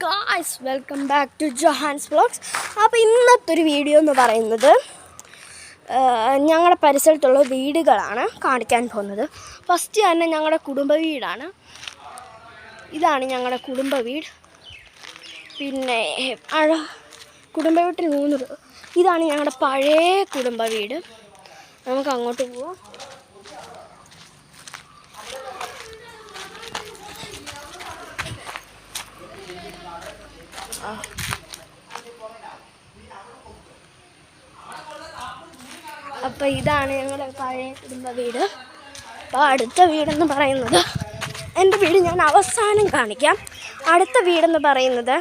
Guys, welcome back to Johan's vlogs. അപ്പോൾ ഇന്നത്തെ ഒരു വീഡിയോ എന്ന് പറയുന്നത് ഞങ്ങളുടെ പരിസരത്തുള്ള വീടുകളാണ് കാണിക്കാൻ പോകുന്നത്. ഫസ്റ്റ് തന്നെ ഞങ്ങളുടെ കുടുംബ വീടാണ്. ഇതാണ് ഞങ്ങളുടെ കുടുംബ വീട്. പിന്നെ കുടുംബ വീട്ടിൽ 3 ഇതാണ് ഞങ്ങളുടെ പഴയ കുടുംബ വീട്. നമുക്ക് അങ്ങോട്ട് പോവാം. അപ്പോൾ ഇതാണ് ഞങ്ങളുടെ പഴയ കുടുംബ വീട്. അപ്പോൾ അടുത്ത വീടെന്ന് പറയുന്നത്, എൻ്റെ വീട് ഞാൻ അവസാനം കാണിക്കാം. അടുത്ത വീടെന്ന് പറയുന്നത്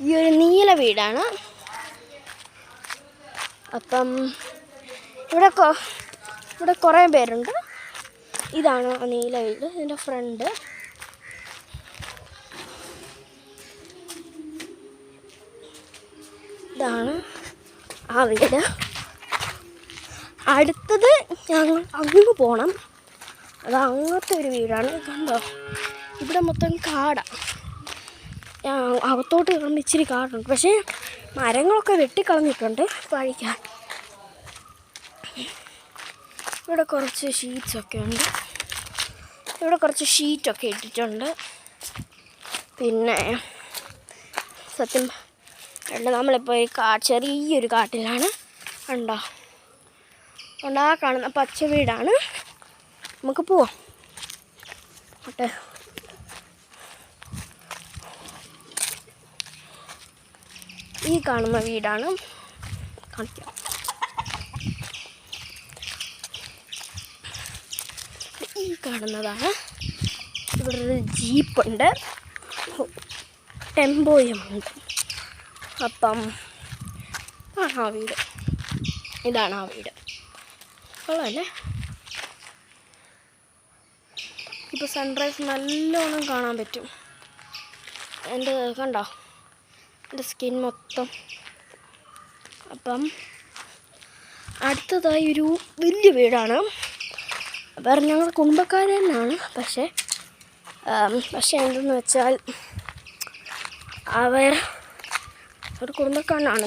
ഈ ഒരു നീല വീടാണ്. അപ്പം ഇവിടെ കുറേ പേരുണ്ട്. ഇതാണ് നീല വീട്. ഇതിൻ്റെ ഫ്രണ്ട് ഇതാണ് ആ വീട്. അടുത്തത് ഞങ്ങൾ അങ്ങ് പോകണം. അത് അങ്ങനത്തെ ഒരു വീടാണ്. കണ്ടോ, ഇവിടെ മൊത്തം കാടാണ്. അകത്തോട്ട് കയറുമ്പോൾ ഇച്ചിരി കാടുണ്ട്, പക്ഷേ മരങ്ങളൊക്കെ വെട്ടിക്കളഞ്ഞിട്ടുണ്ട് പഴിക്കാൻ. ഇവിടെ കുറച്ച് ഷീറ്റ്സൊക്കെ ഉണ്ട്. ഇവിടെ കുറച്ച് ഷീറ്റൊക്കെ ഇട്ടിട്ടുണ്ട്. പിന്നെ സത്യം നമ്മളിപ്പോൾ ഈ ചെറിയൊരു കാട്ടിലാണ്. കണ്ടോ, ആ കാണുന്ന പച്ച വീടാണ്. നമുക്ക് പോവാം. ഓട്ടെ, ഈ കാണുന്ന വീടാണ്. കാണിക്കാം. ഈ കാണുന്നതാണ്. ഇവിടെ ഒരു ജീപ്പുണ്ട്, ടെമ്പോയുമുണ്ട്. അപ്പം ആ വീട്, ഇതാണ് ആ വീട്. കൊള്ളാമല്ലേ? ഇപ്പോൾ സൺറൈസ് നല്ലോണം കാണാൻ പറ്റും. എൻ്റെ കണ്ടോ, എൻ്റെ സ്കിൻ മൊത്തം. അപ്പം അടുത്തതായി ഒരു വലിയ വീടാണ്. വേറെ ഞങ്ങളുടെ കുടുംബക്കാർ തന്നെയാണ്. പക്ഷേ എന്തെന്ന് വെച്ചാൽ ഒരു കുടുംബക്കാരനാണ്,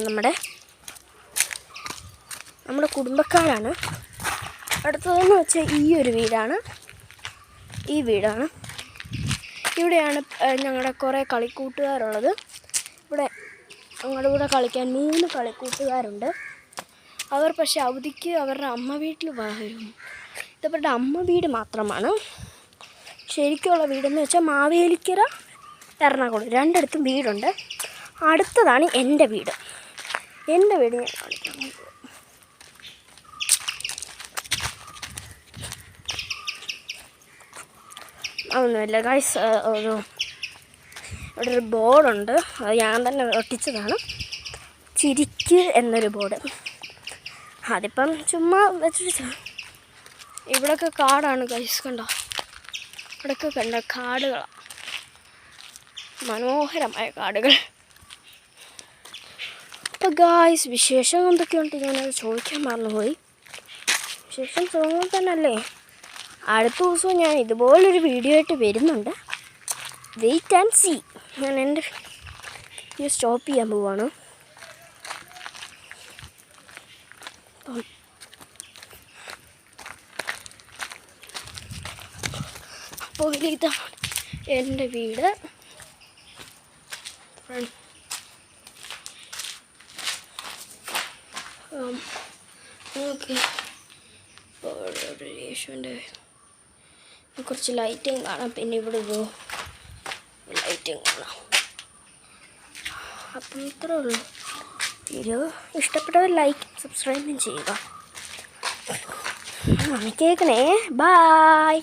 നമ്മുടെ കുടുംബക്കാരാണ്. അടുത്തതെന്ന് വെച്ചാൽ ഈ ഒരു വീടാണ്. ഈ വീടാണ്. ഇവിടെയാണ് ഞങ്ങളുടെ കുറേ കളിക്കൂട്ടുകാരുള്ളത്. ഞങ്ങളുടെ കൂടെ കളിക്കാൻ 3 കളിക്കൂട്ടുകാരുണ്ട്. അവർ പക്ഷേ അവധിക്ക് അവരുടെ അമ്മ വീട്ടിൽ വരും. ഇതവരുടെ അമ്മ വീട് മാത്രമാണ്. ശരിക്കുള്ള വീടെന്ന് വെച്ചാൽ മാവേലിക്കര, എറണാകുളം, 2 വീടുണ്ട്. അടുത്തതാണ് എൻ്റെ വീട്. എൻ്റെ വീട് ഞാൻ കാണിക്കാം. അതൊന്നുമില്ല ഗൈസ്. ഇവിടെ ഒരു ബോർഡുണ്ട്. അത് ഞാൻ തന്നെ ഒട്ടിച്ചതാണ്. ചിരിക്ക് എന്നൊരു ബോർഡ്. അതിപ്പം ചുമ്മാ വെച്ചിട്ട്. ഇവിടെയൊക്കെ കാടാണ് ഗൈസ്. കണ്ടോ, ഇവിടെയൊക്കെ കണ്ടോ, കാടുകളാണ്, മനോഹരമായ കാടുകൾ. അപ്പോൾ ഗായ്സ്, വിശേഷം എന്തൊക്കെയുണ്ട് ഞാനത് ചോദിക്കാൻ മറന്നുപോയി. വിശേഷം സുഖങ്ങൾ തന്നെയല്ലേ? അടുത്ത ദിവസവും ഞാൻ ഇതുപോലൊരു വീഡിയോ ആയിട്ട് വരുന്നുണ്ട്. Wait and see. ഞാൻ എൻ്റെ വീഡിയോ സ്റ്റോപ്പ് ചെയ്യാൻ പോവാണ്. അപ്പോൾ ഇതാണ് എൻ്റെ വീട്. നമുക്ക് യേശുവിൻ്റെ കുറച്ച് ലൈറ്റിങ് കാണാം. പിന്നെ ഇവിടെ ഒരു ലൈറ്റിങ് കാണാം. അപ്പം ഇത്രേ ഉള്ളൂ. വീഡിയോ ഇഷ്ടപ്പെട്ടവർ ലൈക്ക് സബ്സ്ക്രൈബും ചെയ്യുക. കേൾക്കണേ. ബായ്.